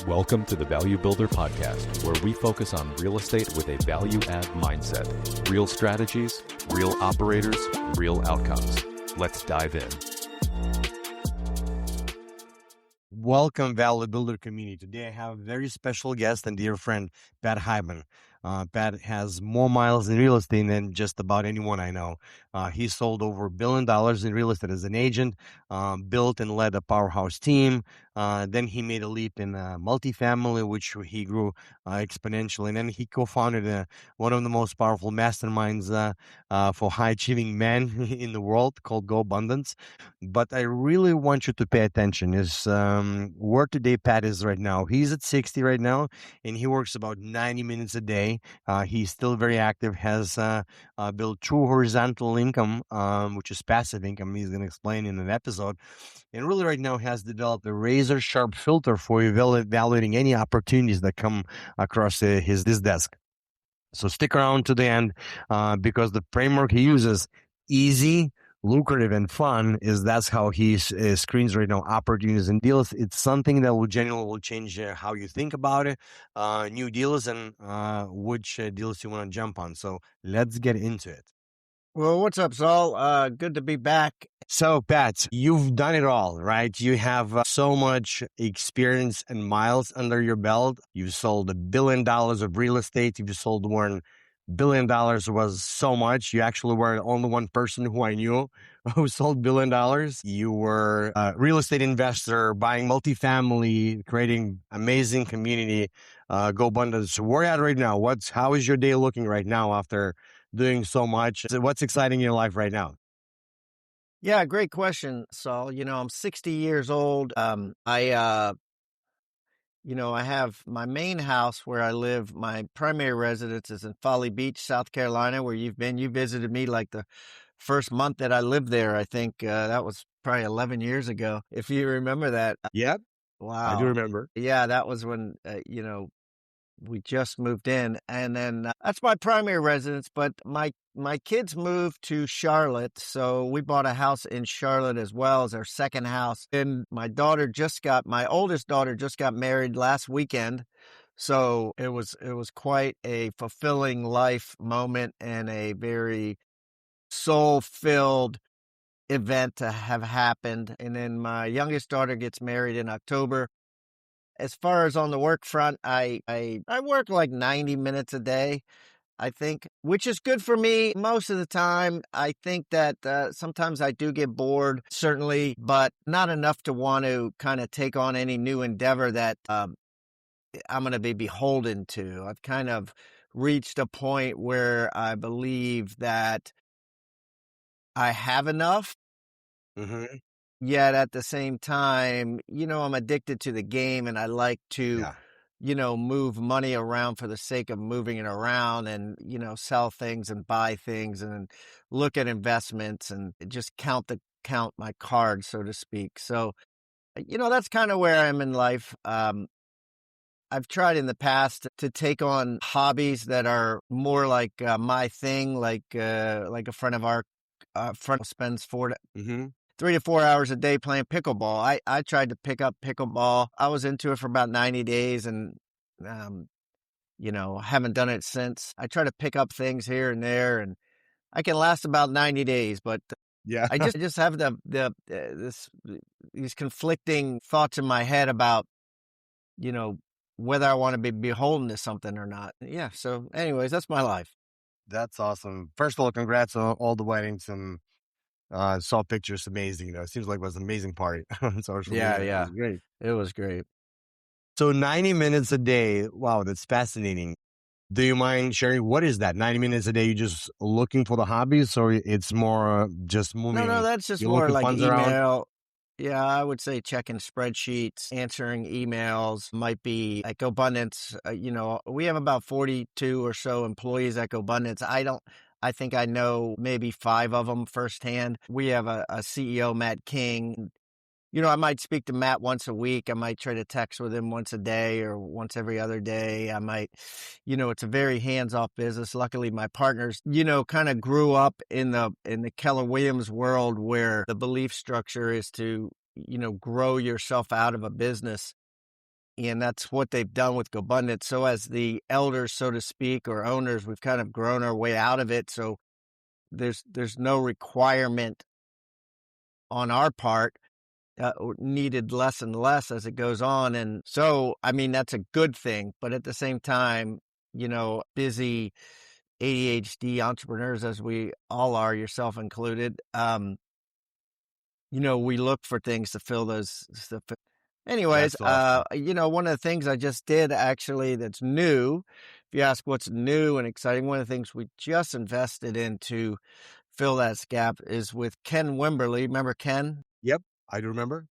Welcome to the Value Builder Podcast, where we focus on real estate with a value-add mindset. Real strategies, real operators, real outcomes. Let's dive in. Welcome, Value Builder community. Today I have a very special guest and dear friend, Pat Hiban. Pat has more miles in real estate than just about anyone I know. He sold over $1 billion in real estate as an agent, built and led a powerhouse team. Then he made a leap in multifamily, which he grew exponentially. And then he co-founded one of the most powerful masterminds for high-achieving men in the world called GoBundance. But I really want you to pay attention is where today Pat is right now. He's at 60 right now, and he works about 90 minutes a day. He's still very active, has built true horizontal income, which is passive income. He's going to explain in an episode. And really right now has developed a razor sharp filter for evaluating any opportunities that come across his desk. So stick around to the end because the framework he uses, easy, lucrative, and fun, that's how he screens right now opportunities and deals. It's something that will genuinely change how you think about it, new deals, and which deals you want to jump on. So let's get into it. Well, what's up, Saul? Good to be back. So, Pat, you've done it all, right? You have so much experience and miles under your belt. You've sold $1 billion of real estate. You've sold more than $1 billion was so much. You actually were the only one person who I knew who sold $1 billion. You were a real estate investor, buying multifamily, creating amazing community, GoBundance. Where are you at right now? How is your day looking right now after doing so much? What's exciting in your life right now? Yeah, great question, Saul. I'm 60 years old. I have my main house where I live. My primary residence is in Folly Beach, South Carolina, where you've been. You visited me like the first month that I lived there. I think that was probably 11 years ago, if you remember that. Yep. Wow. I do remember. Yeah, that was when, we just moved in, and then that's my primary residence. But my kids moved to Charlotte, so we bought a house in Charlotte as well as our second house. And my oldest daughter just got married last weekend, so it was quite a fulfilling life moment and a very soul-filled event to have happened. And then my youngest daughter gets married in October. As far as on the work front, I work like 90 minutes a day, I think, which is good for me most of the time. I think that sometimes I do get bored, certainly, but not enough to want to kind of take on any new endeavor that I'm going to be beholden to. I've kind of reached a point where I believe that I have enough. Mm-hmm. Yet at the same time, I'm addicted to the game, and I like to, move money around for the sake of moving it around and, sell things and buy things and look at investments and just count my cards, so to speak. So, that's kind of where I am in life. I've tried in the past to take on hobbies that are more like my thing, like a friend of our friend spends 3 to 4 hours a day playing pickleball. I tried to pick up pickleball. I was into it for about 90 days and, haven't done it since. I try to pick up things here and there, and I can last about 90 days, but yeah, I just have these conflicting thoughts in my head about, whether I want to be beholden to something or not. Yeah. So anyways, that's my life. That's awesome. First of all, congrats on all the weddings and saw pictures, amazing. It seems like it was an amazing party on social media. Yeah. It was great. It was great. So 90 minutes a day. Wow, that's fascinating. Do you mind sharing what is that? 90 minutes a day, you just looking for the hobbies, or it's more just moving? No, that's just you're more looking like funds email. around? Yeah, I would say checking spreadsheets, answering emails, might be at GoBundance. We have about 42 or so employees at GoBundance. I think I know maybe 5 of them firsthand. We have a CEO, Matt King. I might speak to Matt once a week. I might try to text with him once a day or once every other day. I might, it's a very hands-off business. Luckily, my partners, kind of grew up in the Keller Williams world where the belief structure is to, grow yourself out of a business And that's what they've done with GoBundance. So as the elders, so to speak, or owners, we've kind of grown our way out of it. So there's no requirement on our part, needed less and less as it goes on. And so, I mean, that's a good thing. But at the same time, busy ADHD entrepreneurs, as we all are, yourself included, we look for things to fill those. Anyways, That's awesome. one of the things I just did actually that's new, if you ask what's new and exciting, one of the things we just invested in to fill that gap is with Ken Wimberly. Remember Ken? Yep, I do remember.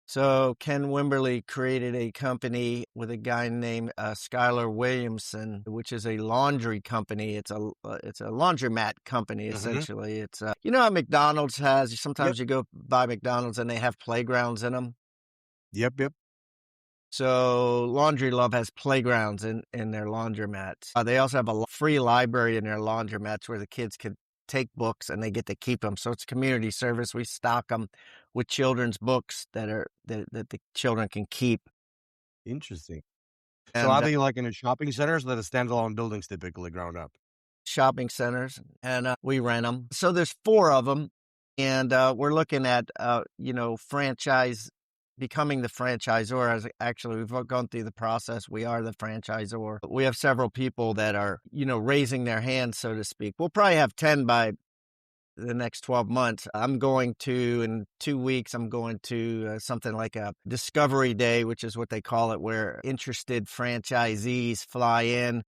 So Ken Wimberly created a company with a guy named Skylar Williamson, which is a laundry company. It's a laundromat company, essentially. It's how McDonald's has, sometimes you go buy McDonald's and they have playgrounds in them. Yep. So Laundry Love has playgrounds in their laundromats. They also have a free library in their laundromats where the kids could take books and they get to keep them. So it's community service. We stock them with children's books that the children can keep. Interesting. And, so are they like in a shopping centers that are standalone buildings typically ground up? Shopping centers, and we rent them. So there's 4 of them, and we're looking at becoming the franchisor. As actually we've gone through the process. We are the franchisor. We have several people that are raising their hands, so to speak. We'll probably have 10 by the next 12 months. In 2 weeks, I'm going to something like a Discovery Day, which is what they call it, where interested franchisees fly in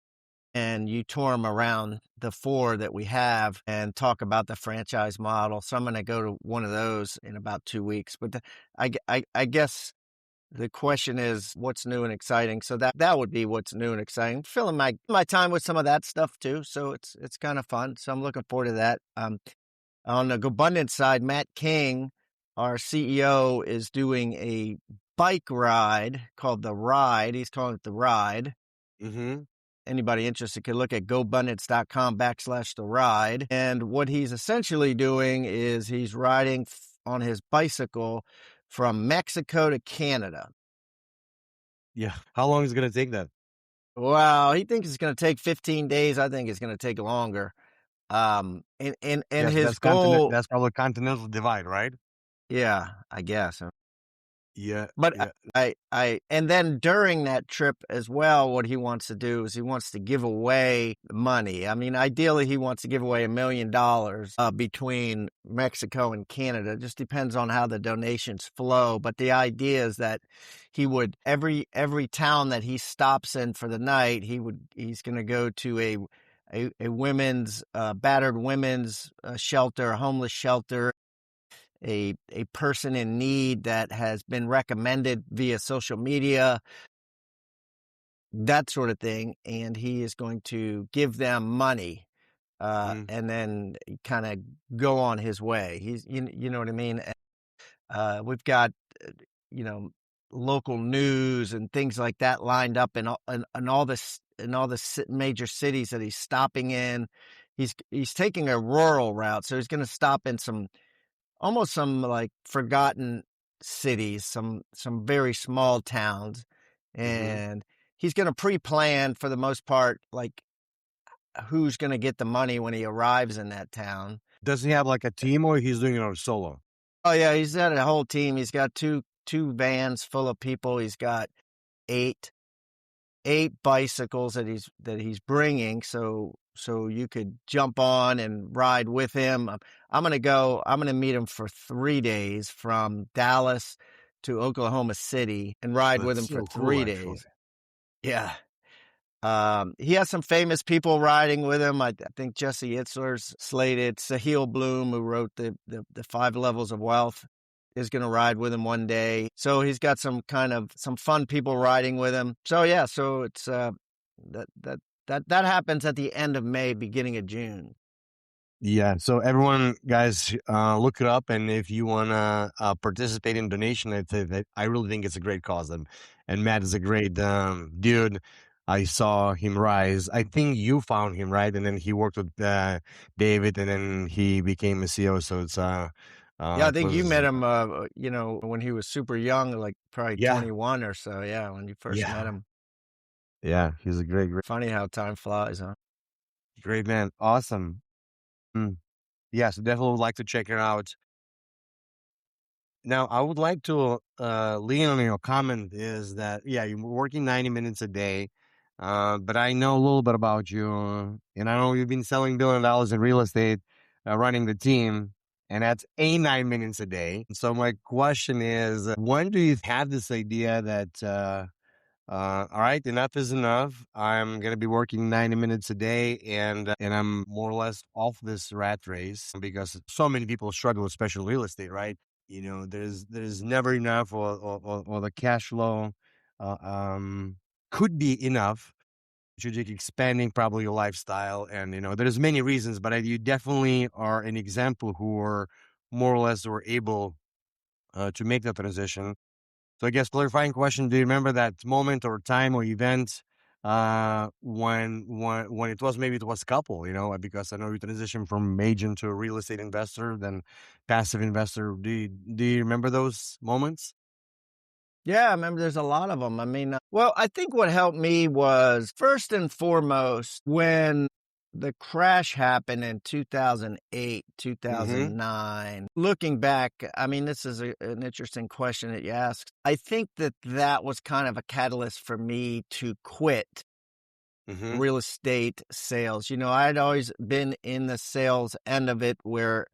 and you tour them around the 4 that we have and talk about the franchise model. So I'm going to go to one of those in about 2 weeks. But I guess the question is what's new and exciting. So that would be what's new and exciting. Filling my time with some of that stuff too. So it's kind of fun. So I'm looking forward to that. On the GoBundance side, Matt King, our CEO, is doing a bike ride called The Ride. He's calling it The Ride. Mm-hmm. Anybody interested can look at gobundance.com/the ride. And what he's essentially doing is he's riding on his bicycle from Mexico to Canada. Yeah. How long is it going to take that? Wow. He thinks it's going to take 15 days. I think it's going to take longer. And his goal. That's probably continental divide, right? Yeah, I guess. Yeah. But yeah. and then during that trip as well, what he wants to do is he wants to give away money. I mean, ideally, he wants to give away $1 million between Mexico and Canada. It just depends on how the donations flow. But the idea is that he would every town that he stops in for the night, he's going to go to a women's battered women's shelter, a homeless shelter. A person in need that has been recommended via social media, that sort of thing, and he is going to give them money and then kind of go on his way. He's you know what I mean? We've got local news and things like that lined up in all the major cities that he's stopping in. He's taking a rural route, so he's going to stop in some like forgotten cities, some very small towns. And he's going to pre-plan for the most part, like who's going to get the money when he arrives in that town. Does he have like a team or he's doing it on solo? Oh yeah. He's got a whole team. He's got two vans full of people. He's got eight bicycles that he's bringing. So you could jump on and ride with him. I'm going to meet him for 3 days from Dallas to Oklahoma City and ride with him for 3 days. Actually. Yeah. He has some famous people riding with him. I think Jesse Itzler's slated. Sahil Bloom, who wrote the 5 Levels of Wealth, is going to ride with him one day. So he's got some fun people riding with him. So yeah, so it's that happens at the end of May, beginning of June. Yeah. So everyone, guys, look it up, and if you want to participate in donation, I really think it's a great cause, and Matt is a great dude. I saw him rise. I think you found him, right? And then he worked with David, and then he became a CEO. So it's Yeah, I It think you was, met him, when he was super young, like probably yeah, 21 or so. Yeah, when you first met yeah, him. yeah. He's a great, Funny how time flies, huh? great man. Awesome. Mm. Yes, definitely would like to check it out. Now, I would like to lean on your comment is that, yeah, you're working 90 minutes a day, but I know a little bit about you, and I know you've been selling $1 billion in real estate, running the team, and that's 9 minutes a day. So my question is, when do you have this idea that, all right, enough is enough. I'm gonna be working 90 minutes a day, and I'm more or less off this rat race because so many people struggle, especially real estate, right? There's never enough, or the cash flow could be enough. You're just expanding probably your lifestyle, and there's many reasons, but you definitely are an example who are more or less were able to make the transition. So I guess clarifying question: do you remember that moment or time or event when it was, maybe it was couple, because I know you transitioned from agent to real estate investor, then passive investor. Do you remember those moments? Yeah, I remember there's a lot of them. I mean, well, I think what helped me was first and foremost when the crash happened in 2008, Mm-hmm. 2009. Looking back, I mean, this is an interesting question that you asked. I think that that was kind of a catalyst for me to quit Mm-hmm. real estate sales. I'd always been in the sales end of it where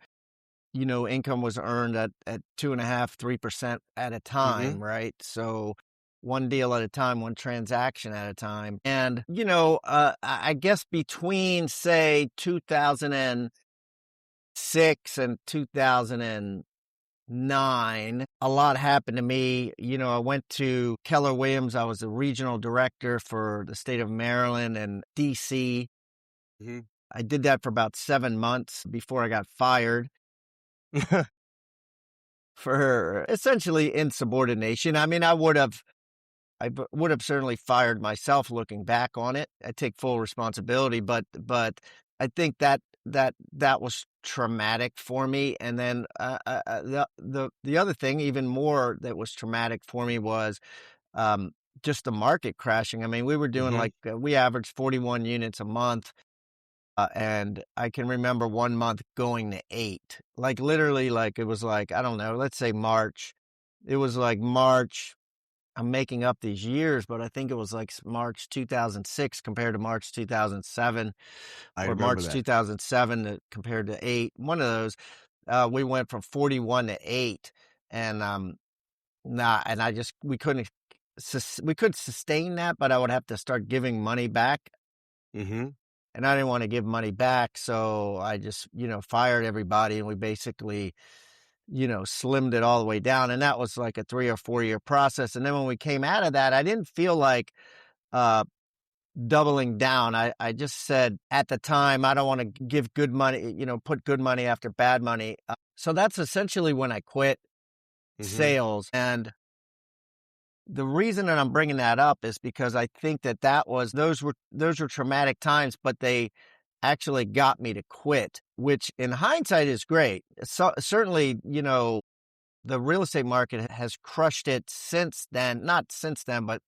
income was earned at 2.5%, 3% at a Mm-hmm. time, right? So one deal at a time, one transaction at a time. And, I guess between, say, 2006 and 2009, a lot happened to me. I went to Keller Williams. I was the regional director for the state of Maryland and DC. Mm-hmm. I did that for about 7 months before I got fired for essentially insubordination. I mean, I would have certainly fired myself looking back on it. I take full responsibility, but I think that was traumatic for me. And then the other thing, even more, that was traumatic for me was just the market crashing. I mean, we were doing Mm-hmm. like we averaged 41 units a month. And I can remember one month going to 8, like literally, like it was like, I don't know, let's say March. It was like March. I'm making up these years, but I think it was like March 2006 compared to March 2007, I or remember March that. 2007 compared to 8. One of those, we went from 41 to 8, and and we couldn't sustain that, but I would have to start giving money back. Mm-hmm. And I didn't want to give money back. So I just, fired everybody, and we basically, slimmed it all the way down. And that was like a 3 or 4 year process. And then when we came out of that, I didn't feel like uh, doubling down. I just said at the time, I don't want to give good money, put good money after bad money. So that's essentially when I quit Mm-hmm. sales. And the reason that I'm bringing that up is because I think those were traumatic times, but they actually got me to quit, which in hindsight is great. So certainly, the real estate market has crushed it since then. Not since then, but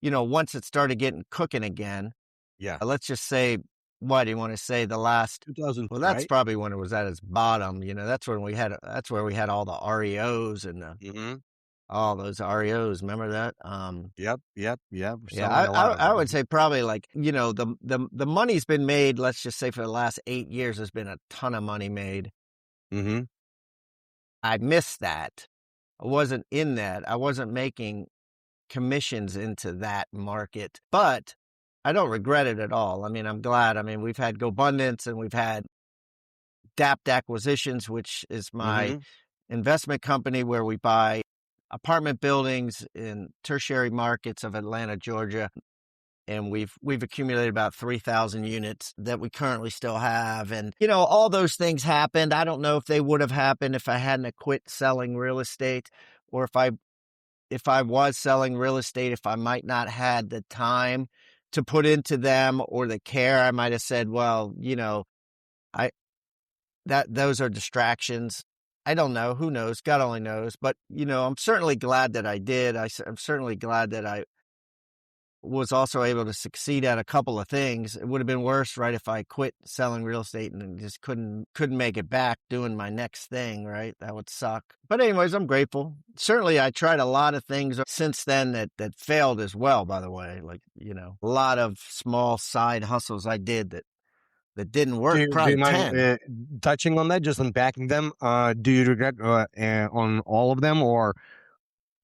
once it started getting cooking again. Yeah. Let's just say, what do you want to say? The last, 2000, well, that's right? probably when it was at its bottom. That's where we had all the REOs and Mm-hmm. all those REOs. Remember that? Yep. Yep. Yep. We're Yeah, selling a lot of I them. would say probably like, the money's been made, let's just say for the last 8 years, there's been a ton of money made. Mm-hmm. I missed that. I wasn't in that. I wasn't making commissions into that market, but I don't regret it at all. I mean, I'm glad. I mean, we've had GoBundance and we've had DAPT Acquisitions, which is my Mm-hmm. investment company where we buy apartment buildings in tertiary markets of Atlanta, Georgia. And we've accumulated about 3,000 units that we currently still have. And, all those things happened. I don't know if they would have happened if I hadn't have quit selling real estate, or if I was selling real estate, if I might not had the time to put into them or the care. I might have said, well, I that those are distractions. I don't know. Who knows? God only knows. But, I'm certainly glad that I did. I'm certainly glad that I was also able to succeed at a couple of things. It would have been worse, right, if I quit selling real estate and just couldn't make it back doing my next thing, right? That would suck. But anyways, I'm grateful. Certainly I tried a lot of things since then that failed as well, by the way. Like, a lot of small side hustles I did that didn't work, Do you probably mind 10. touching on that, just unpacking them? Do you regret on all of them, or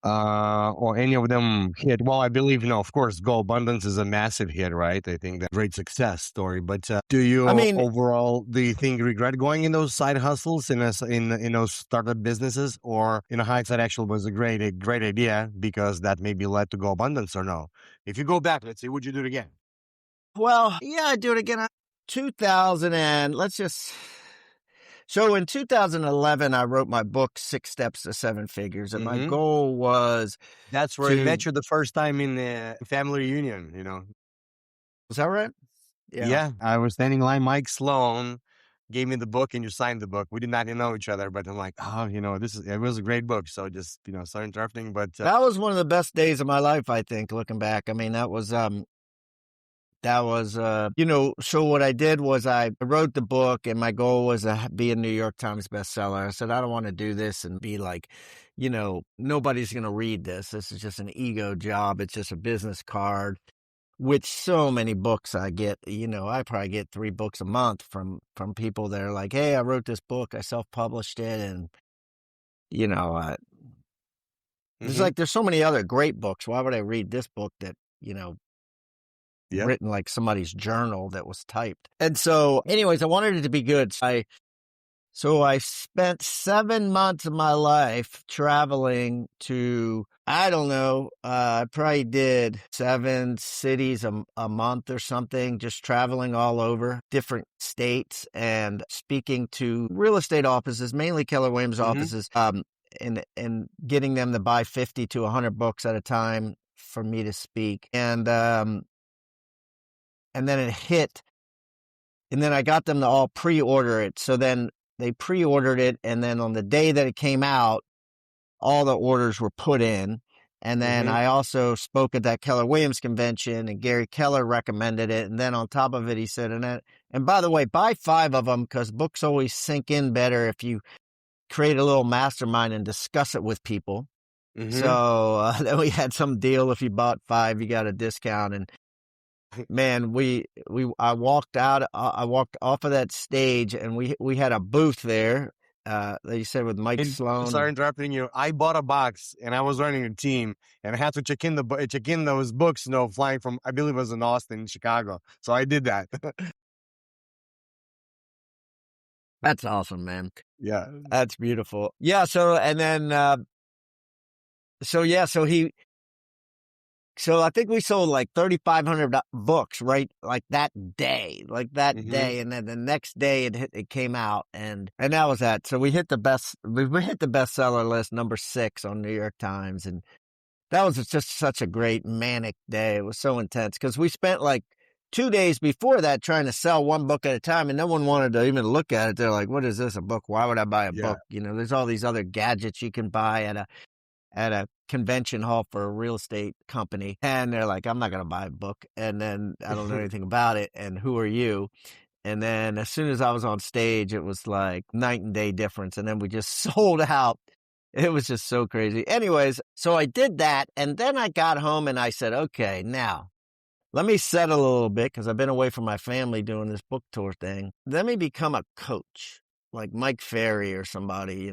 any of them hit? Well, I believe, of course, GoBundance is a massive hit, right? I think that great success story. But do I you mean, overall, do you think regret going in those side hustles in those startup businesses, or in hindsight, actually was a great idea because that maybe led to GoBundance, or no? If you go back, let's say, would you do it again? well, yeah, I'd do it again. 2000 and let's just. So in 2011, I wrote my book, 6 Steps to 7 Figures. And my Mm-hmm. goal was That's where I met you the first time in the family reunion. was that right? Yeah, I was standing in line. Mike Sloan gave me the book, and you signed the book. We did not even know each other, but I'm like, oh, it was a great book. So just, sorry interrupting, but That was one of the best days of my life, I think, looking back. I mean, so what I did was I wrote the book, and my goal was to be a New York Times bestseller. I said, I don't want to do this and be like, nobody's going to read this. This is just an ego job. It's just a business card. With so many books I get, I probably get 3 books a month from people that are like, hey, I wrote this book. I self-published it. And, mm-hmm. there's so many other great books. Why would I read this book that, Yep. written like somebody's journal that was typed? And so anyways, I wanted it to be good. So I spent 7 months of my life traveling to, I don't know, I probably did 7 cities a month or something, just traveling all over different states and speaking to real estate offices, mainly Keller Williams Mm-hmm. offices, and getting them to buy 50 to 100 books at a time for me to speak. And then it hit, and then I got them to all pre-order it. So then they pre-ordered it, and then on the day that it came out, all the orders were put in. And then Mm-hmm. I also spoke at that Keller Williams convention, and Gary Keller recommended it. And then on top of it, he said, and by the way, buy 5 of them, because books always sink in better if you create a little mastermind and discuss it with people. Mm-hmm. So then we had some deal. If you bought 5, you got a discount. And man, I walked off of that stage, and we had a booth there. They said with Mike Sloan. Sorry interrupting you. I bought a box, and I was running a team, and I had to check in those books, flying from, I believe it was in Austin, Chicago. So I did that. That's awesome, man. Yeah. That's beautiful. Yeah. So, and then, so I think we sold like 3,500 books, right? Like that day, Mm-hmm. and then the next day it came out, and that was that. So we hit the bestseller list, number 6 on New York Times, and that was just such a great manic day. It was so intense because we spent like 2 days before that trying to sell 1 book at a time, and no one wanted to even look at it. They're like, "What is this? A book? Why would I buy a Yeah. book?" There's all these other gadgets you can buy at a convention hall for a real estate company. And they're like, I'm not going to buy a book. And then I don't know anything about it. And who are you? And then as soon as I was on stage, it was like night and day difference. And then we just sold out. It was just so crazy. Anyways, so I did that. And then I got home and I said, okay, now let me settle a little bit, because I've been away from my family doing this book tour thing. Let me become a coach, like Mike Ferry or somebody,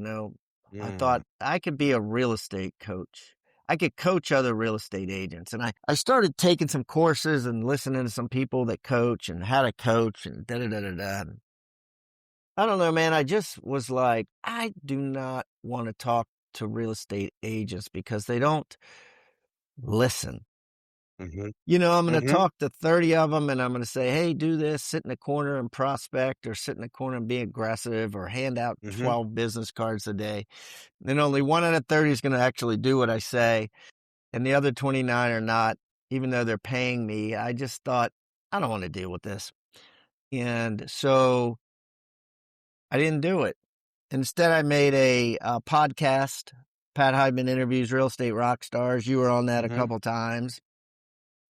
I thought I could be a real estate coach. I could coach other real estate agents. And I started taking some courses and listening to some people that coach and how to coach and da-da-da-da-da. I don't know, man. I just was like, I do not want to talk to real estate agents because they don't listen. Mm-hmm. I'm going to Mm-hmm. talk to 30 of them, and I'm going to say, hey, do this, sit in the corner and prospect, or sit in the corner and be aggressive, or hand out Mm-hmm. 12 business cards a day. And only 1 out of 30 is going to actually do what I say, and the other 29 are not, even though they're paying me. I just thought, I don't want to deal with this. And so I didn't do it. Instead, I made a podcast. Pat Hiban interviews real estate rock stars. You were on that a couple times.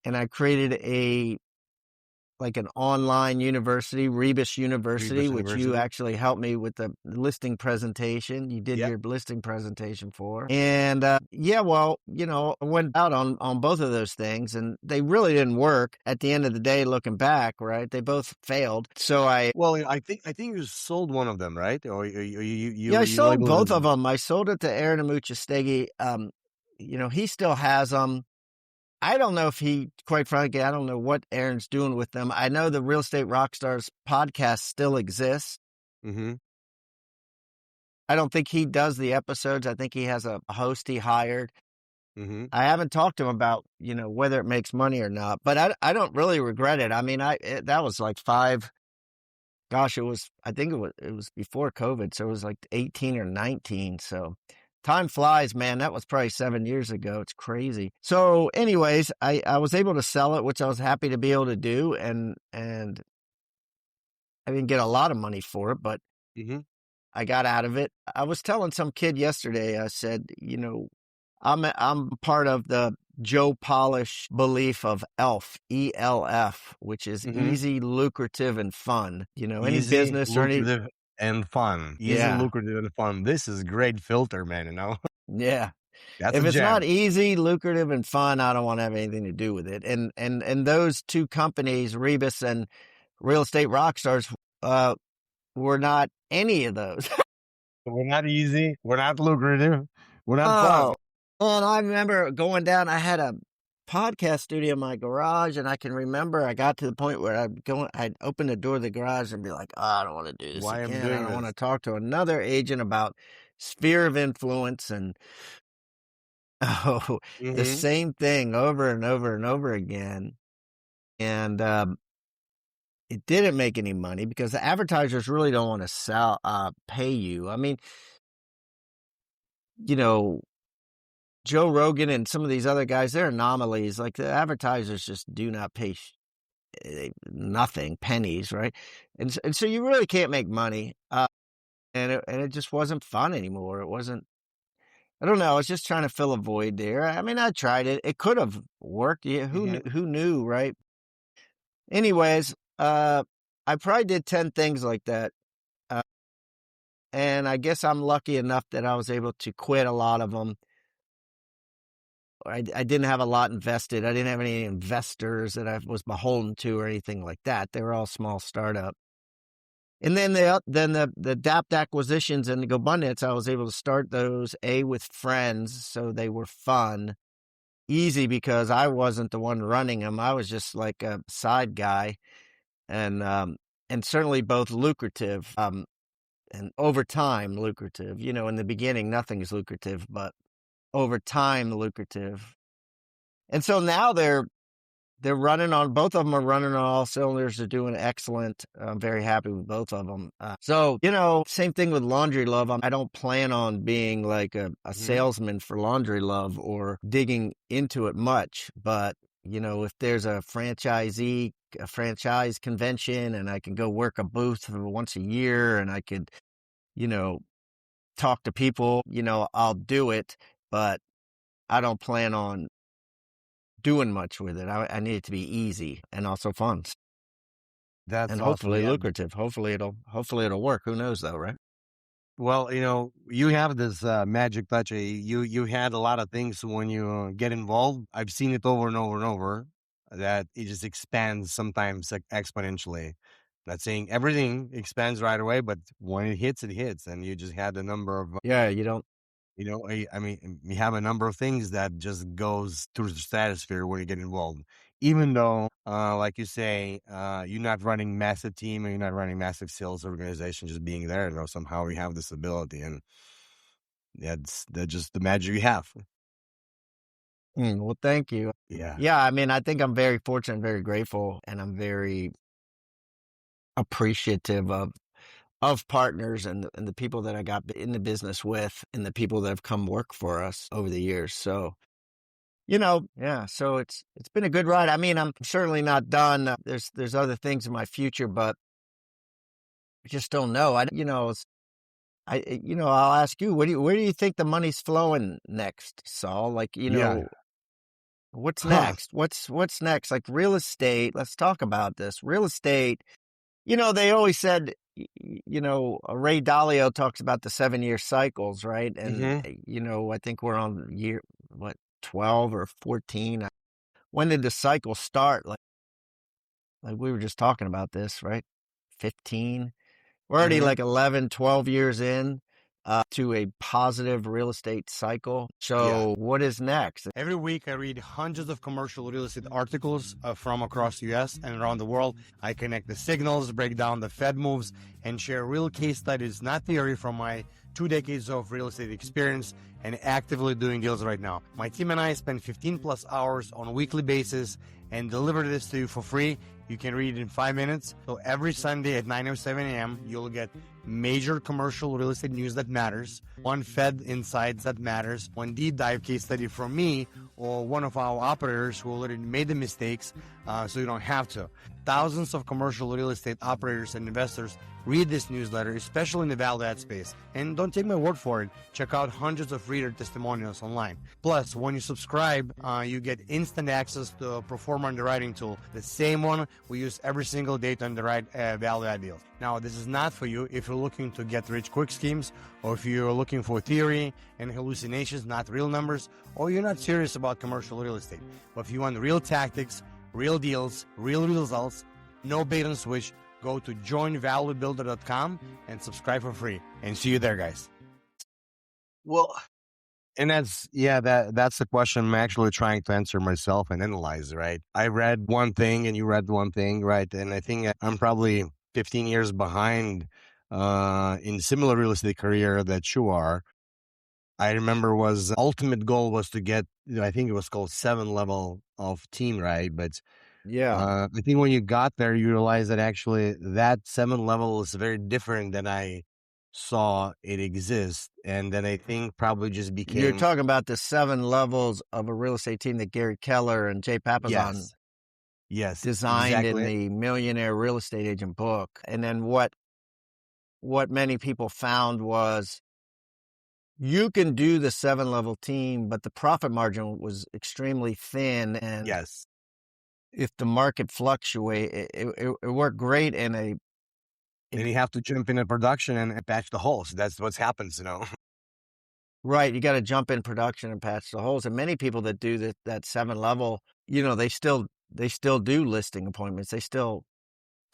And I created an online university, Rebus University, which you actually helped me with the listing presentation. You did your listing presentation for. And well, I went out on both of those things, and they really didn't work. At the end of the day, looking back, right, they both failed. So I think you sold one of them, right? Or I sold both of them. I sold it to Aaron Amuchastegui. He still has them. I don't know if quite frankly, I don't know what Aaron's doing with them. I know the Real Estate Rockstars podcast still exists. I don't think he does the episodes. I think he has a host he hired. I haven't talked to him about, whether it makes money or not, but I don't really regret it. I mean, that was like I think it was before COVID. So it was like 18 or 19. So time flies, man. That was probably 7 years ago. It's crazy. So anyways, I was able to sell it, which I was happy to be able to do. And I didn't get a lot of money for it, but I got out of it. I was telling some kid yesterday, I said, I'm part of the Joe Polish belief of ELF, ELF, which is easy, lucrative, and fun. Any easy, business lucrative, or any and fun. Easy, lucrative, and fun. This is great filter, man. Yeah. That's if a it's gem. not easy, lucrative, and fun, I don't want to have anything to do with it. And those two companies, Rebus and Real Estate Rockstars, were not any of those. We're not easy. We're not lucrative. We're not fun. And I remember going down, I had a podcast studio in my garage, and I can remember I got to the point where I'd open the door of the garage and be like, I don't want to do this again. I don't want to talk to another agent about sphere of influence and the same thing over and over and over again. And it didn't make any money because the advertisers really don't want to pay you. I mean, Joe Rogan and some of these other guys, they're anomalies. Like the advertisers just do not pay nothing, pennies, right? And so you really can't make money. And it just wasn't fun anymore. It wasn't, I don't know. I was just trying to fill a void there. I mean, I tried it. It could have worked. Yeah, who knew, right? Anyways, I probably did 10 things like that. And I guess I'm lucky enough that I was able to quit a lot of them. I didn't have a lot invested. I didn't have any investors that I was beholden to or anything like that. They were all small startup. And then the DAPT acquisitions and the GoBundance, I was able to start those with friends, so they were fun, easy because I wasn't the one running them. I was just like a side guy, and certainly both lucrative, and over time lucrative. In the beginning, nothing is lucrative, but over time lucrative. And so now they're running on, both of them are running on all cylinders. They're doing excellent. I'm very happy with both of them. So, same thing with Laundry Love. I don't plan on being like a salesman for Laundry Love or digging into it much. But, if there's a franchise convention and I can go work a booth once a year and I could, talk to people, I'll do it. But I don't plan on doing much with it. I need it to be easy and also fun. That's and awesome. hopefully lucrative. Hopefully it'll work. Who knows though, right? Well, you have this magic touch. You had a lot of things when you get involved. I've seen it over and over and over that it just expands sometimes exponentially. Not saying everything expands right away, but when it hits, and you just had a number of you don't. I mean, you have a number of things that just goes through the stratosphere when you get involved. Even though, like you say, you're not running massive team and you're not running massive sales organization, just being there, somehow you have this ability, and that's just the magic you have. Well, thank you. Yeah. I mean, I think I'm very fortunate, very grateful, and I'm very appreciative of partners and the people that I got in the business with and the people that have come work for us over the years. So, so it's been a good ride. I mean, I'm certainly not done. There's other things in my future, but I just don't know. I'll ask you, where do you think the money's flowing next, Saul? Like, Yeah. what's Huh. next? What's next? Like real estate. Let's talk about this. Real estate. They always said, Ray Dalio talks about the 7-year cycles, right? And, Hmm. I think we're on year, what, 12 or 14. When did the cycle start? Like we were just talking about this, right? 15. We're already Hmm. like 11, 12 years in to a positive real estate cycle. Yeah. So what is next? Every week, I read hundreds of commercial real estate articles from across the US and around the world. I connect the signals, break down the Fed moves, and share real case studies, not theory, from my 2 decades of real estate experience and actively doing deals right now. My team and I spend 15 plus hours on a weekly basis and deliver this to you for free. You can read it in 5 minutes. So every Sunday at 9:07 a.m., you'll get major commercial real estate news that matters, one Fed insights that matters, one deep dive case study from me or one of our operators who already made the mistakes, so you don't have to. Thousands of commercial real estate operators and investors read this newsletter, especially in the value add space. And don't take my word for it. Check out hundreds of reader testimonials online. Plus, when you subscribe, you get instant access to a Proforma underwriting tool, the same one we use every single day to underwrite value add deals. Now, this is not for you if you're looking to get rich quick schemes, or if you're looking for theory and hallucinations, not real numbers, or you're not serious about commercial real estate. But if you want real tactics, real deals, real results, no bait and switch, go to joinvaluebuilder.com and subscribe for free. And see you there, guys. Well, and that's the question I'm actually trying to answer myself and analyze, right? I read one thing and you read one thing, right? And I think I'm probably 15 years behind in similar real estate career that you are. I remember ultimate goal was to get, I think it was called 7 level of team, right? But Yeah. I think when you got there, you realize that actually that 7 level is very different than I saw it exist. And then I think probably just You're became, talking about the 7 levels of a real estate team that Gary Keller and Jay Papasan yes, designed in exactly. the Millionaire Real Estate Agent book. And then what many people found was you can do the 7-level team, but the profit margin was extremely thin. And Yes. if the market fluctuate, it worked great in a Then you have to jump in a production and patch the holes. That's what happens, right. You got to jump in production and patch the holes. And many people that do that 7-level, they still do listing appointments. They still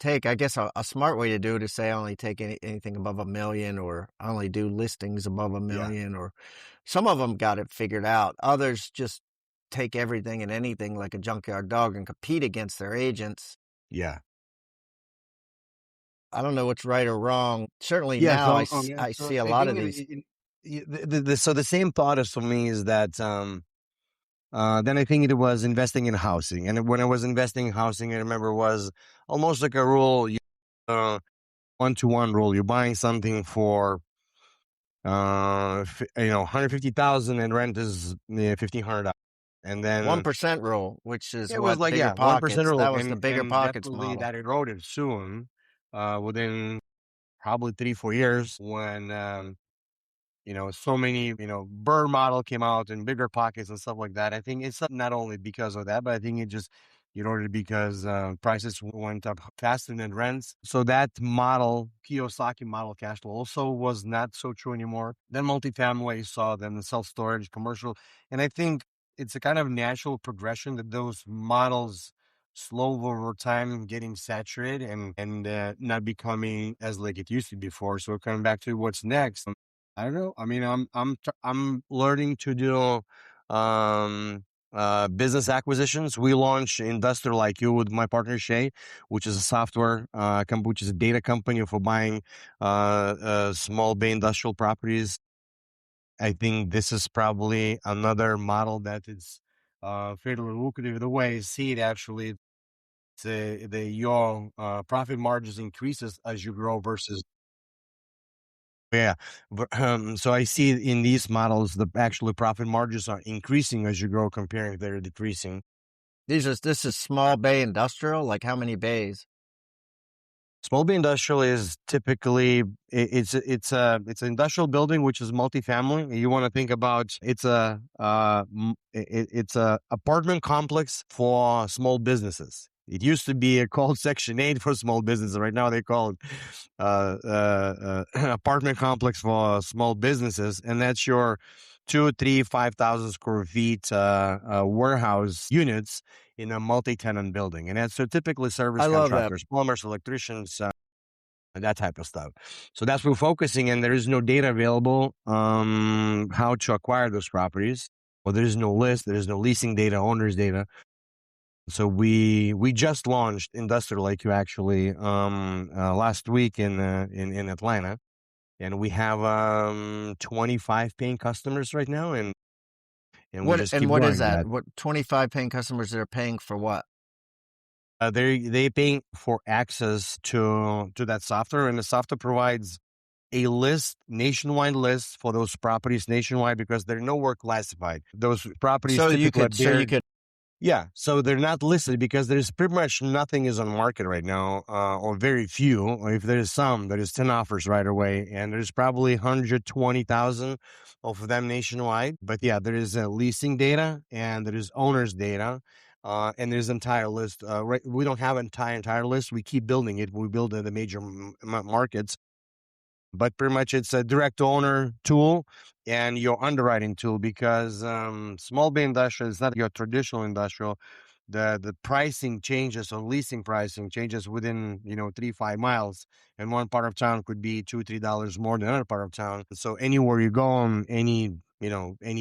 take, I guess, a smart way to do it is say I only take anything above $1 million, or I only do listings above $1 Yeah. million, or some of them got it figured out. Others just take everything and anything like a junkyard dog and compete against their agents. Yeah. I don't know what's right or wrong. Certainly Yeah. now So, I so see a I lot of think these. so the same thought is for me is that, then I think it was investing in housing. And when I was investing in housing, I remember it was almost like a rule, 1-to-1 rule. You're buying something for, 150,000 and rent is $1,500. And then 1% rule, which is it was what, like, bigger 1% pockets. rule. That was the And, bigger and pockets definitely model. that eroded soon, within probably 3-4 years when, so many, Burr model came out and bigger pockets and stuff like that. I think it's not only because of that, but I think it just, because prices went up faster than rents. So that model, Kiyosaki model cash flow, also was not so true anymore. Then multifamily saw, then the self-storage, commercial. And I think it's a kind of natural progression that those models slow over time getting saturated and not becoming as like it used to be before. So coming back to what's next, I don't know. I mean, I'm learning to do business acquisitions. We launched Industrial IQ with my partner Shay, which is a software company, which is a data company for buying small bay industrial properties. I think this is probably another model that is fairly lucrative. The way I see it, actually, your profit margins increases as you grow versus. Yeah. So I see in these models, the actual profit margins are increasing as you grow, comparing they're decreasing. This is small bay industrial. Like how many bays? Small bay industrial is typically it's an industrial building which is multifamily. You want to think about it's it's a apartment complex for small businesses. It used to be called Section 8 for small businesses. Right now they call it apartment complex for small businesses, and that's your 2, 3, 5,000 square feet warehouse units in a multi-tenant building. And that's so typically service I love that. contractors, plumbers, electricians, and that type of stuff. So that's what we're focusing, and there is no data available how to acquire those properties. Well, there is no list, there is no leasing data, owner's data. So we just launched Industrial IQ actually last week in Atlanta, and we have 25 paying customers right now, and we just keep what is growing that? What 25 paying customers that are paying for what? They paying for access to that software, and the software provides a list, nationwide list for those properties nationwide because they're nowhere classified. Those properties So you typically could yeah, so they're not listed because there's pretty much nothing is on market right now, or very few. Or if there is some, there is 10 offers right away, and there's probably 120,000 of them nationwide. But yeah, there is leasing data and there is owners data, and there's entire list. Right, we don't have an entire list. We keep building it. We build the major markets. But pretty much it's a direct owner tool and your underwriting tool because small bay industrial is not your traditional industrial. The pricing changes on leasing pricing changes within 3-5 miles, and one part of town could be $2-3 more than another part of town. So anywhere you go on any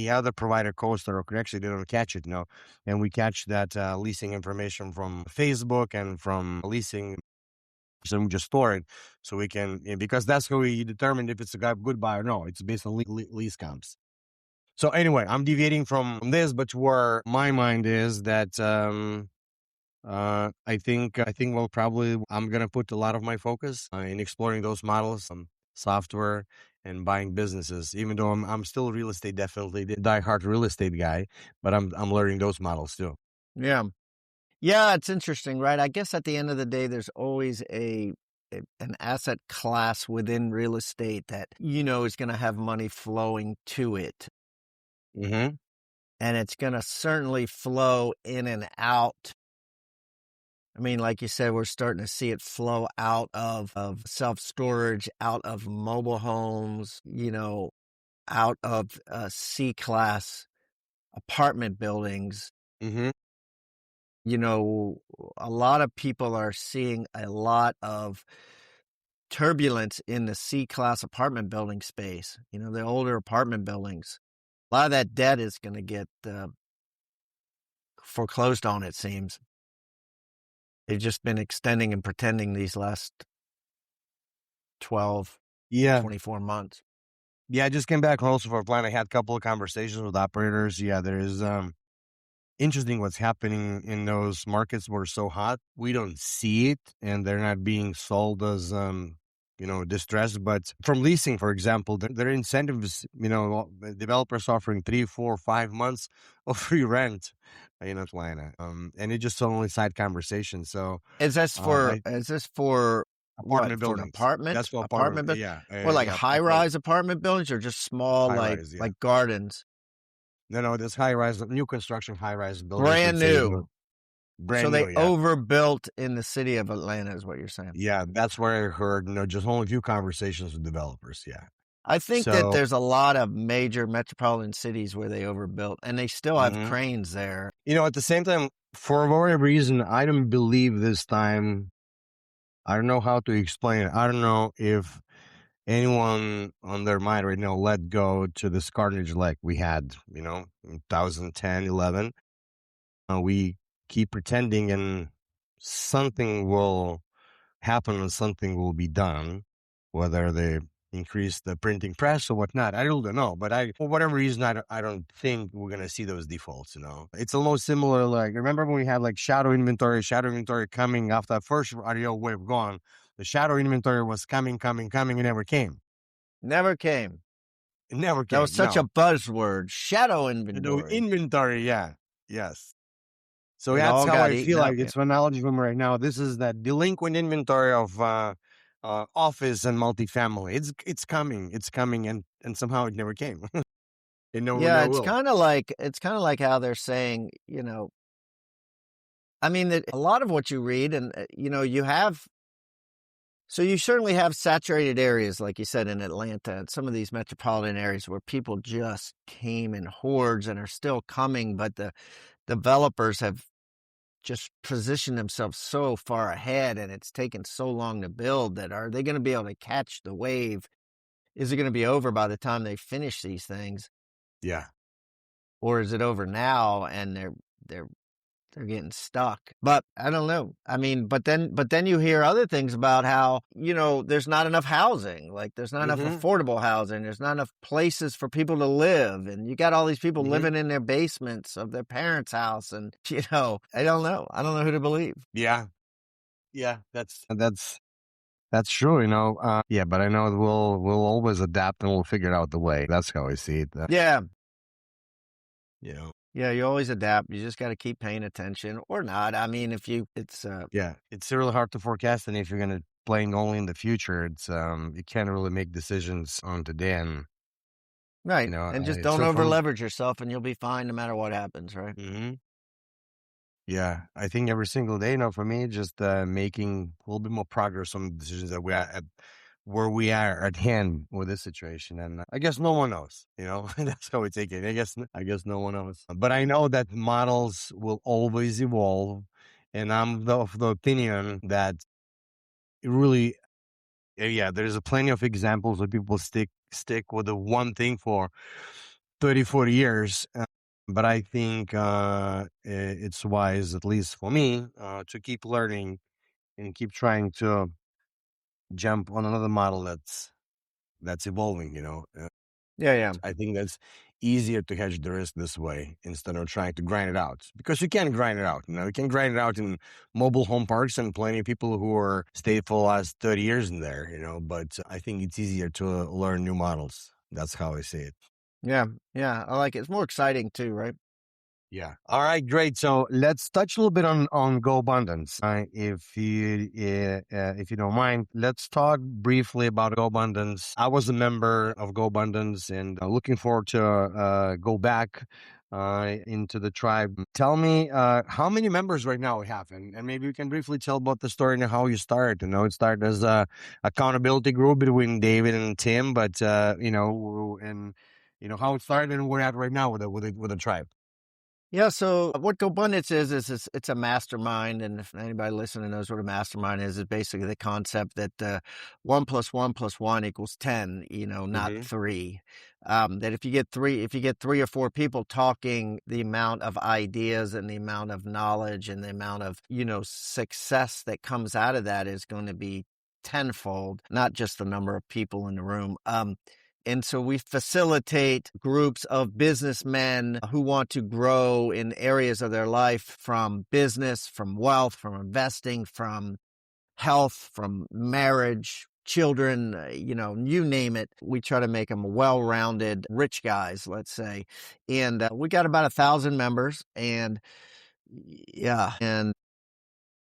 other provider coaster or actually they don't catch it, and we catch that leasing information from Facebook and from leasing. So we just store it so we can, because that's how we determine if it's a good buy or no. It's based on lease comps. So anyway, I'm deviating from this, but where my mind is that I think well probably I'm gonna put a lot of my focus in exploring those models, software and buying businesses. Even though I'm still real estate, definitely the diehard real estate guy, but I'm learning those models too. Yeah. Yeah, it's interesting, right? I guess at the end of the day, there's always an asset class within real estate that, is going to have money flowing to it. Mm-hmm. And it's going to certainly flow in and out. I mean, like you said, we're starting to see it flow out of self-storage, out of mobile homes, out of C-class apartment buildings. Mm-hmm. A lot of people are seeing a lot of turbulence in the C-class apartment building space, the older apartment buildings. A lot of that debt is going to get foreclosed on, it seems. They've just been extending and pretending these last 12, 24 months. Yeah, I just came back also for a plan. I had a couple of conversations with operators. Yeah, there is interesting what's happening in those markets where it's so hot. We don't see it, and they're not being sold as distressed. But from leasing, for example, there are incentives. Developers offering 3, 4, 5 months of free rent in Atlanta, and it just only side conversation. So is this for apartment what, buildings? for an That's for apartment buildings? Yeah, Or like high-rise apartment buildings, or just small, like gardens? No, this high-rise, new construction high-rise buildings. Brand new. Brand so new, they overbuilt in the city of Atlanta is what you're saying. Yeah, that's where I heard, just only a few conversations with developers, yeah. I think that there's a lot of major metropolitan cities where they overbuilt, and they still have cranes there. At the same time, for whatever reason, I don't believe this time, I don't know how to explain it. I don't know if anyone on their mind right now let go to this carnage like we had, in 2010, 11. We keep pretending and something will happen and something will be done, whether they increase the printing press or whatnot. I don't know, but for whatever reason, I don't think we're going to see those defaults, It's almost similar, like, remember when we had like shadow inventory coming after that first RDO wave gone, the shadow inventory was coming, it never came. Never came. It never came. That was such a buzzword, shadow inventory. Inventory, yeah. Yes. So It that's all how got I feel eaten up. like it's an analogy from right now. This is that delinquent inventory of office and multifamily. It's coming. It's coming, and somehow it never came. It Yeah, never it's will. kind of like how they're saying, I mean, that a lot of what you read, and you have. So you certainly have saturated areas, like you said, in Atlanta and some of these metropolitan areas where people just came in hordes and are still coming, but the developers have just positioned themselves so far ahead, and it's taken so long to build that are they going to be able to catch the wave? Is it going to be over by the time they finish these things, Yeah. or is it over now and they're getting stuck? But I don't know. I mean, but then you hear other things about how, there's not enough housing. Like there's not enough Mm-hmm. affordable housing. There's not enough places for people to live. And you got all these people Mm-hmm. living in their basements of their parents' house. And, I don't know. I don't know who to believe. Yeah. Yeah. That's true. Yeah, but I know we'll always adapt and we'll figure out the way. That's how I see it. Yeah. You know. Yeah. You always adapt. You just got to keep paying attention or not. I mean, Yeah, it's really hard to forecast, and if you're gonna playing only in the future, it's you can't really make decisions on today. And right. And just don't so over from leverage yourself and you'll be fine no matter what happens. Right. hmm yeah, I think every single day, for me, just making a little bit more progress on the decisions that we are at where we are at hand with this situation. And I guess no one knows, that's how we take it. I guess no one knows, but I know that models will always evolve, and I'm of the opinion that it really, yeah, there's a plenty of examples where people stick with the one thing for 30, 40 years. But I think it's wise, at least for me, to keep learning and keep trying to jump on another model that's evolving. Yeah. Yeah. I think that's easier to hedge the risk this way instead of trying to grind it out, because you can grind it out. You can grind it out in mobile home parks, and plenty of people who are stayed for the last 30 years in there. But I think it's easier to learn new models. That's how I see it. Yeah. Yeah. I like it. It's more exciting too, right? Yeah. All right, great. So let's touch a little bit on GoBundance. If you don't mind, let's talk briefly about GoBundance. I was a member of GoBundance, and looking forward to go back into the tribe. Tell me how many members right now we have, and maybe you can briefly tell about the story and how you started. It started as a accountability group between David and Tim, but how it started and where we're at right now with the tribe. Yeah, so what GoBundance is it's a mastermind, and if anybody listening knows what a mastermind is, it's basically the concept that 1 + 1 + 1 = 10. Not Mm-hmm. 3. That if you get three or four people talking, the amount of ideas and the amount of knowledge and the amount of success that comes out of that is going to be tenfold, not just the number of people in the room. And so we facilitate groups of businessmen who want to grow in areas of their life, from business, from wealth, from investing, from health, from marriage, children, you name it. We try to make them well-rounded, rich guys, let's say. And we got about 1,000 members, and yeah, and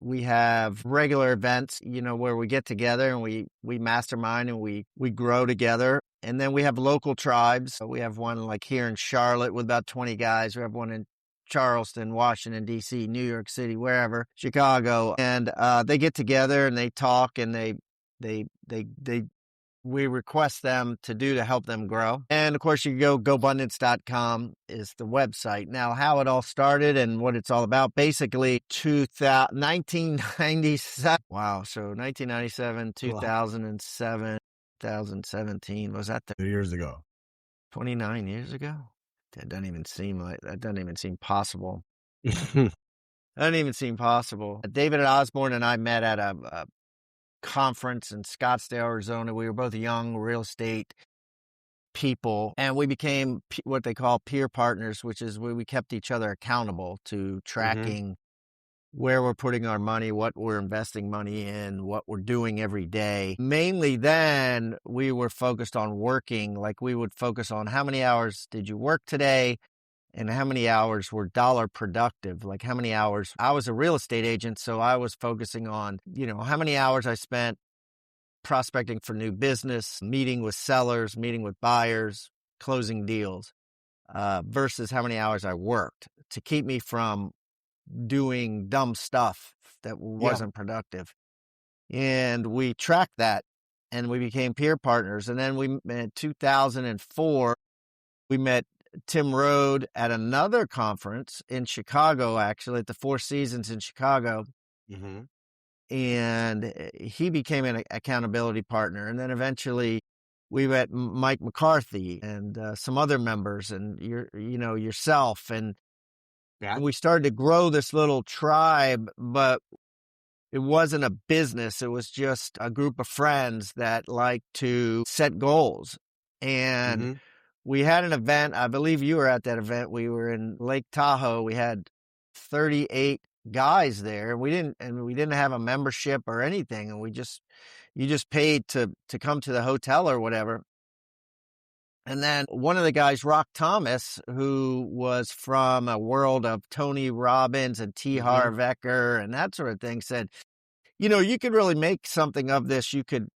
we have regular events, where we get together and we mastermind and we grow together. And then we have local tribes. We have one like here in Charlotte with about 20 guys. We have one in Charleston, Washington, D.C., New York City, wherever, Chicago. And they get together and they talk, and we request them to help them grow. And of course, you can go GoBundance.com is the website. Now, how it all started and what it's all about, basically 1997. Wow. So 1997, 2007, 2017. Was that 2 years ago? 29 years ago? That doesn't even seem possible. Mm-hmm. That doesn't even seem possible. David Osborne and I met at a conference in Scottsdale, Arizona. We were both young real estate people, and we became what they call peer partners, which is where we kept each other accountable to tracking where we're putting our money, what we're investing money in, what we're doing every day. Mainly then we were focused on working. Like we would focus on how many hours did you work today, and how many hours were dollar productive. Like how many hours I was a real estate agent. So I was focusing on, how many hours I spent prospecting for new business, meeting with sellers, meeting with buyers, closing deals, versus how many hours I worked to keep me from doing dumb stuff that Yeah. wasn't productive. And we tracked that and we became peer partners. And then in 2004, we met Tim Rode at another conference in Chicago, actually, at the Four Seasons in Chicago. Mm-hmm. And he became an accountability partner. And then eventually we met Mike McCarthy and some other members and yourself. And we started to grow this little tribe, but it wasn't a business. It was just a group of friends that like to set goals. And we had an event. I believe you were at that event. We were in Lake Tahoe. We had 38 guys there. We didn't have a membership or anything. And you just paid to come to the hotel or whatever. And then one of the guys, Rock Thomas, who was from a world of Tony Robbins and T. Harv Eker and that sort of thing, said, you could really make something of this. You could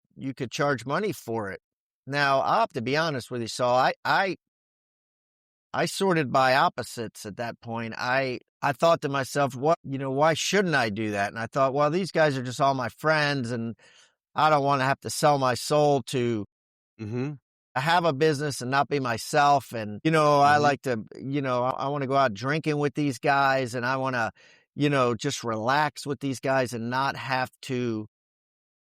charge money for it. Now, I'll have to be honest with you. So I sorted by opposites at that point. I thought to myself, why shouldn't I do that? And I thought, well, these guys are just all my friends and I don't want to have to sell my soul to have a business and not be myself. And, I like to, I want to go out drinking with these guys and I want to, just relax with these guys and not have to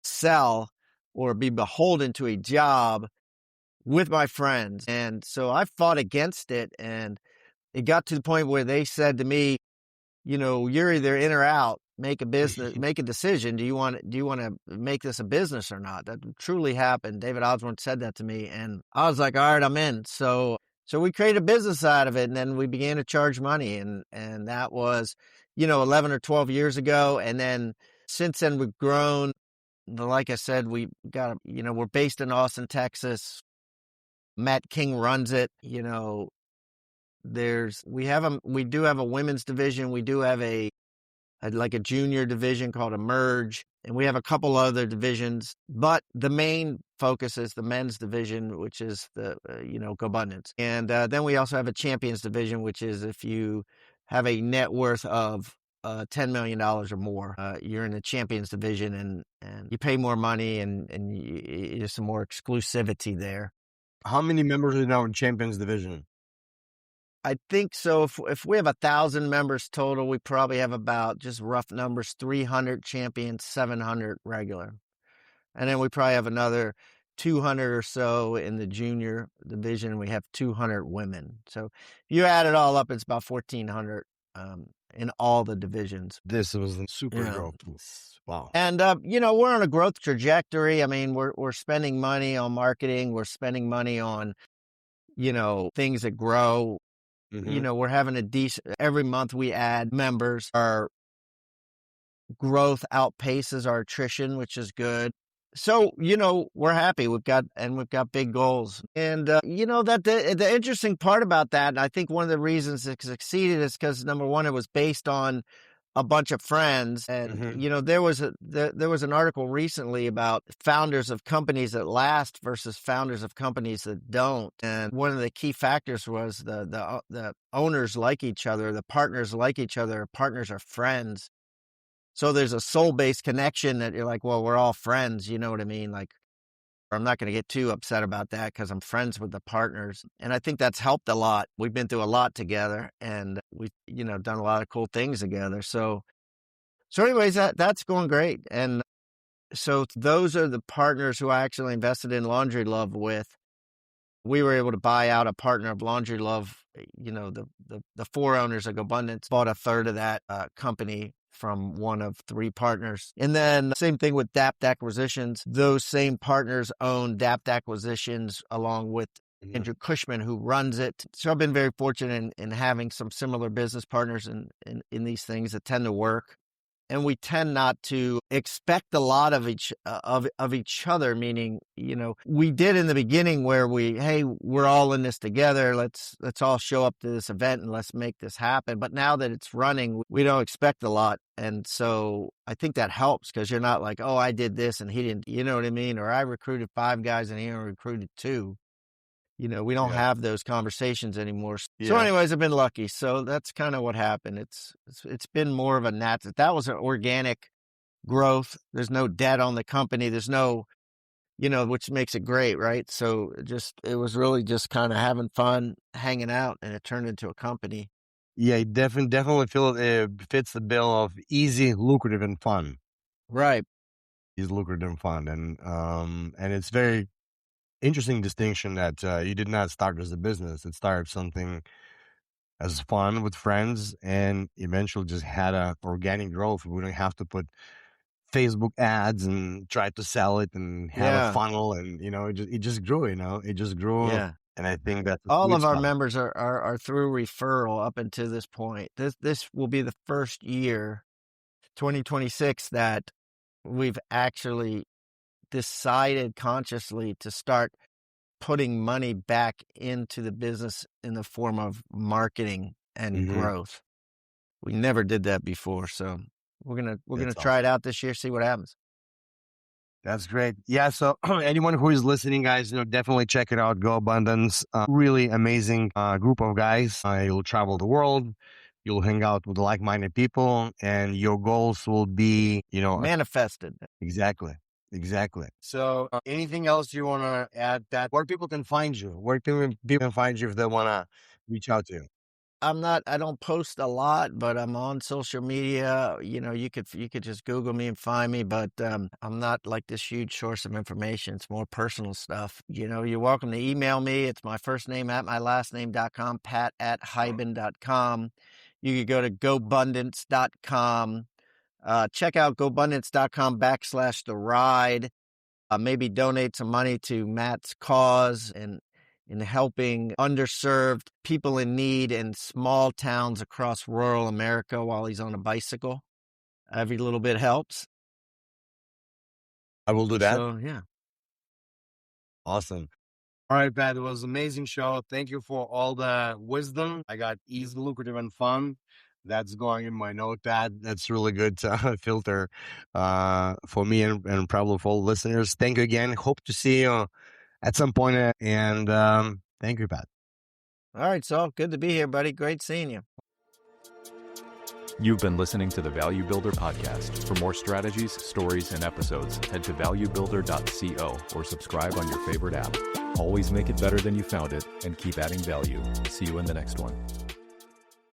sell or be beholden to a job with my friends. And so I fought against it. And it got to the point where they said to me, you're either in or out. Make a decision. Do you want to make this a business or not? That truly happened. David Osborne said that to me and I was like, all right, I'm in. So we created a business out of it and then we began to charge money and that was, 11 or 12 years ago. And then since then we've grown. Like I said, we're based in Austin, Texas. Matt King runs it. We do have a women's division. We do have a junior division called Emerge, and we have a couple other divisions, but the main focus is the men's division, which is the, GoBundance. And then we also have a champions division, which is if you have a net worth of $10 million or more, you're in the champions division and you pay more money and there's some more exclusivity there. How many members are now in champions division? I think so. If we have 1,000 members total, we probably have about, just rough numbers, 300 champions, 700 regular. And then we probably have another 200 or so in the junior division. We have 200 women. So if you add it all up, it's about 1,400 in all the divisions. This was a super growth. Wow. And, we're on a growth trajectory. I mean, we're spending money on marketing. We're spending money on, things that grow. We're having every month we add members. Our growth outpaces our attrition, which is good. So, we're happy. We've got big goals. And, that the interesting part about that, and I think one of the reasons it succeeded is because, number one, it was based on a bunch of friends. And, there was an article recently about founders of companies that last versus founders of companies that don't. And one of the key factors was the owners like each other, the partners like each other, partners are friends. So there's a soul-based connection that you're like, well, we're all friends. You know what I mean? Like, I'm not going to get too upset about that because I'm friends with the partners. And I think that's helped a lot. We've been through a lot together and we've, done a lot of cool things together. So anyways, that's going great. And so those are the partners who I actually invested in Laundry Love with. We were able to buy out a partner of Laundry Love. The four owners of GoBundance bought a third of that company from one of three partners. And then same thing with Dapt Acquisitions. Those same partners own Dapt Acquisitions along with Andrew Cushman, who runs it. So I've been very fortunate in having some similar business partners in these things that tend to work. and we tend not to expect a lot of each other, meaning, we did in the beginning where hey, we're all in this together. Let's all show up to this event and let's make this happen. But now that it's running, we don't expect a lot. And so I think that helps, because you're not like, oh, I did this and he didn't, you know what I mean? Or I recruited 5 guys and he only recruited 2. We don't have those conversations anymore. So anyways, I've been lucky. So that's kind of what happened. It's been more of a natural. That was an organic growth. There's no debt on the company. There's no, which makes it great, right? So it was really just kind of having fun, hanging out, and it turned into a company. Yeah, it definitely fits the bill of easy, lucrative, and fun. Right. Easy, lucrative, and fun. And it's very interesting distinction that you did not start as a business. It started something as fun with friends, and eventually just had a organic growth. We don't have to put Facebook ads and try to sell it and have a funnel, and it just grew. It just grew. Yeah. And I think that all of our members are through referral up until this point. This will be the first year, 2026, that we've actually decided consciously to start putting money back into the business in the form of marketing and growth. We never did that before, so we're gonna try it out this year, see what happens. That's great. Yeah. So anyone who is listening, guys, definitely check it out. GoBundance, really amazing group of guys. You'll travel the world. You'll hang out with like-minded people, and your goals will be, manifested. Exactly. So anything else you want to add, Pat? Where people can find you? Where people can find you if they want to reach out to you? I don't post a lot, but I'm on social media. You could just Google me and find me, but I'm not like this huge source of information. It's more personal stuff. You're welcome to email me. It's my first name at my last name.com, pat@hiban.com. You could go to gobundance.com. Check out gobundance.com/the ride. Maybe donate some money to Matt's cause and in helping underserved people in need in small towns across rural America while he's on a bicycle. Every little bit helps. I will do that. So, yeah. Awesome. All right, Pat, it was an amazing show. Thank you for all the wisdom. I got easy, lucrative, and fun. That's going in my notepad. That's really good to filter for me and probably for all listeners. Thank you again. Hope to see you at some point. And thank you, Pat. All right, so good to be here, buddy. Great seeing you. You've been listening to the Value Builder Podcast. For more strategies, stories, and episodes, head to valuebuilder.co or subscribe on your favorite app. Always make it better than you found it and keep adding value. See you in the next one.